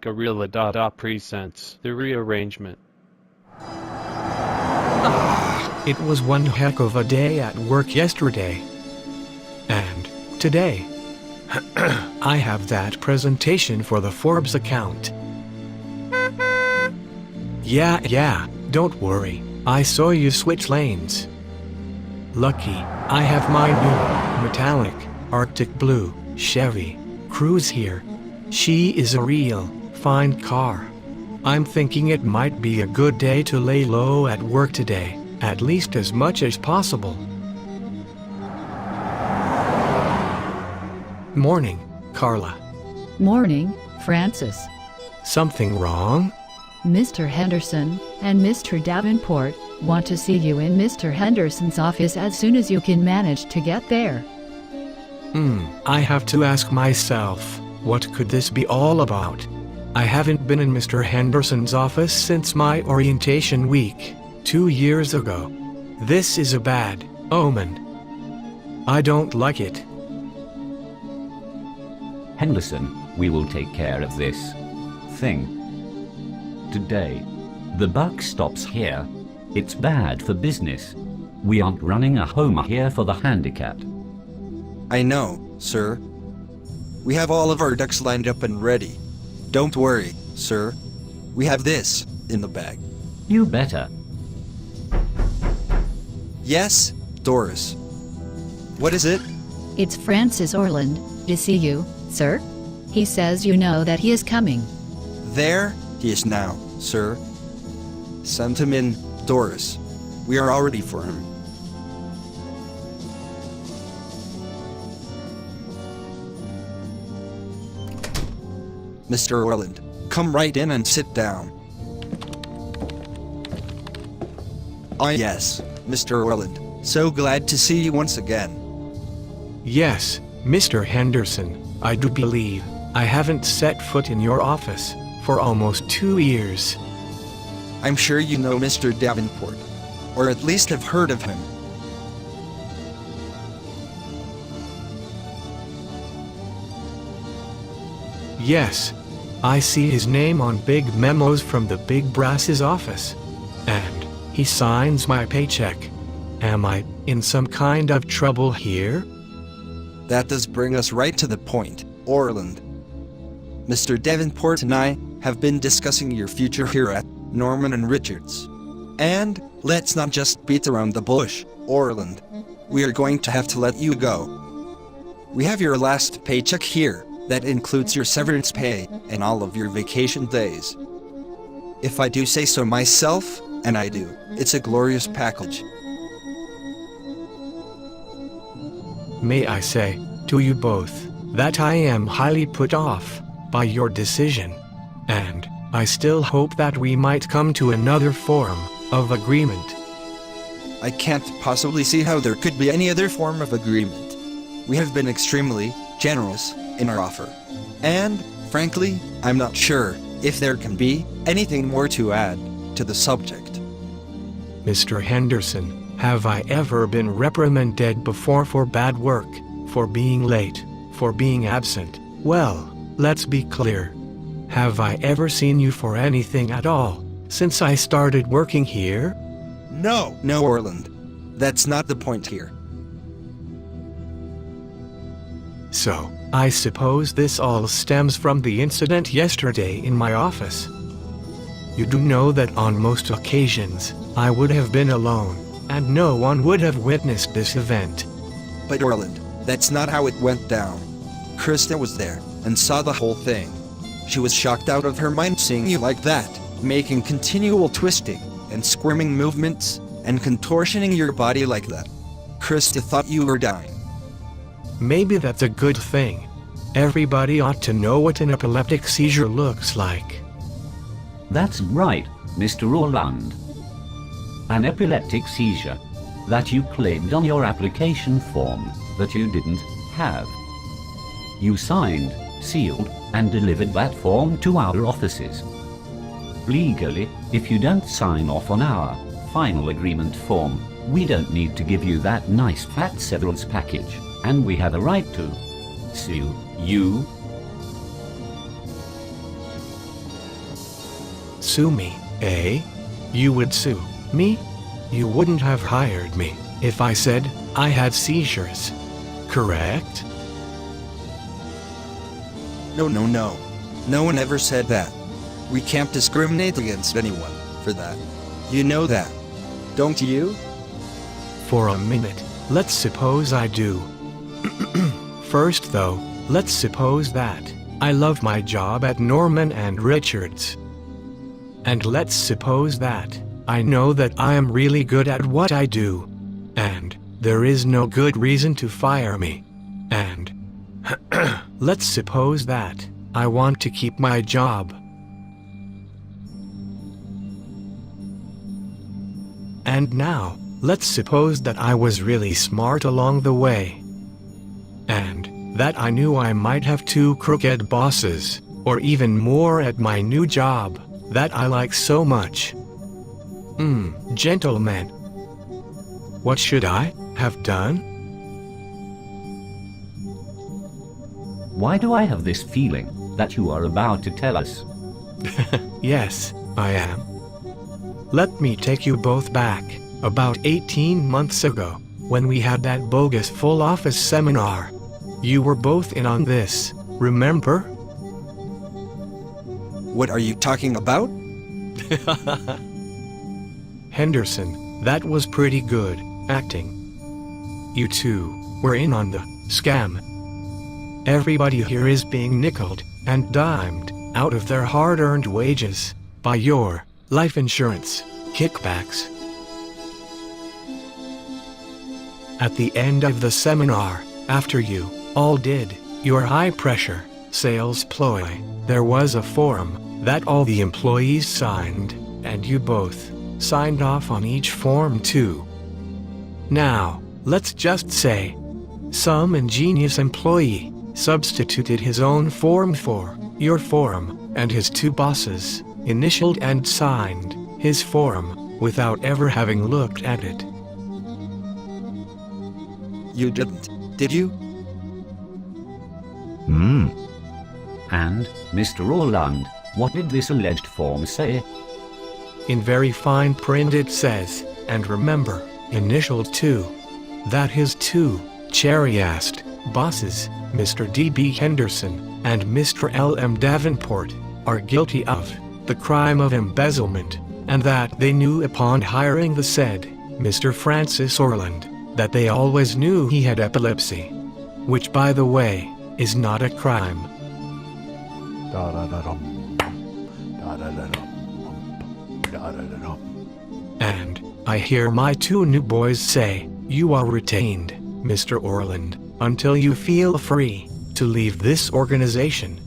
Guerrilla DaDa presents The Rearrangement. It was one heck of a day at work yesterday. And today, I have that presentation for the Forbes account. Yeah, don't worry, I saw you switch lanes. Lucky, I have my new, metallic, Arctic Blue, Chevy, Cruze here. She is a real, fine car. I'm thinking it might be a good day to lay low at work today, at least as much as possible. Morning, Carla. Morning, Francis. Something wrong? Mr. Henderson and Mr. Davenport want to see you in Mr. Henderson's office as soon as you can manage to get there. I have to ask myself, what could this be all about? I haven't been in Mr. Henderson's office since my orientation week, 2 years ago. This is a bad omen. I don't like it. Henderson, we will take care of this thing today. The buck stops here. It's bad for business. We aren't running a home here for the handicapped. I know, sir. We have all of our ducks lined up and ready. Don't worry, sir. We have this in the bag. You better. Yes, Doris. What is it? It's Francis Orland, to see you, sir. He says you know that he is coming. There he is now, sir. Send him in, Doris. We are all ready for him. Mr. Orland, come right in and sit down. Ah yes, Mr. Orland, so glad to see you once again. Yes, Mr. Henderson, I do believe I haven't set foot in your office for almost 2 years. I'm sure you know Mr. Davenport, or at least have heard of him. Yes, I see his name on big memos from the big brass's office. And he signs my paycheck. Am I in some kind of trouble here? That does bring us right to the point, Orland. Mr. Davenport and I have been discussing your future here at Norman and Richards. And let's not just beat around the bush, Orland. We are going to have to let you go. We have your last paycheck here. That includes your severance pay and all of your vacation days. If I do say so myself, and I do, it's a glorious package. May I say, to you both, that I am highly put off by your decision. And I still hope that we might come to another form of agreement. I can't possibly see how there could be any other form of agreement. We have been extremely generous in our offer. And, frankly, I'm not sure if there can be anything more to add to the subject. Mr. Henderson, have I ever been reprimanded before for bad work, for being late, for being absent? Well, let's be clear. Have I ever seen you for anything at all, since I started working here? No, Orland. That's not the point here. So, I suppose this all stems from the incident yesterday in my office. You do know that on most occasions, I would have been alone, and no one would have witnessed this event. But Orland, that's not how it went down. Krista was there, and saw the whole thing. She was shocked out of her mind seeing you like that, making continual twisting, and squirming movements, and contortioning your body like that. Krista thought you were dying. Maybe that's a good thing. Everybody ought to know what an epileptic seizure looks like. That's right, Mr. Orland. An epileptic seizure that you claimed on your application form that you didn't have. You signed, sealed, and delivered that form to our offices. Legally, if you don't sign off on our final agreement form, we don't need to give you that nice fat severance package, and we have a right to sue you Sue me, eh? You would sue me? You wouldn't have hired me if I said I had seizures, correct? No, no, no. No one ever said that. We can't discriminate against anyone for that. You know that, don't you? For a minute, let's suppose I do. First though, let's suppose that I love my job at Norman and Richards. And let's suppose that I know that I am really good at what I do. And there is no good reason to fire me. And let's suppose that I want to keep my job. And now, let's suppose that I was really smart along the way. And that I knew I might have 2 crooked bosses, or even more at my new job, that I like so much. Gentlemen. What should I have done? Why do I have this feeling that you are about to tell us? Yes, I am. Let me take you both back, about 18 months ago, when we had that bogus full office seminar. You were both in on this, remember? What are you talking about? Henderson, that was pretty good acting. You two were in on the scam. Everybody here is being nickeled and dimed out of their hard-earned wages by your life insurance kickbacks. At the end of the seminar, after you all did your high-pressure sales ploy, there was a form that all the employees signed, and you both signed off on each form too. Now, let's just say, some ingenious employee substituted his own form for your form, and his 2 bosses initialed and signed his form without ever having looked at it. You didn't, did you? And, Mr. Orland, what did this alleged form say? In very fine print it says, and remember, initialed too, that his 2 cherry-assed bosses, Mr. D.B. Henderson and Mr. L.M. Davenport, are guilty of the crime of embezzlement, and that they knew upon hiring the said Mr. Francis Orland that they always knew he had epilepsy, which, by the way, is not a crime. And I hear my 2 new boys say, you are retained, Mr. Orland, until you feel free to leave this organization.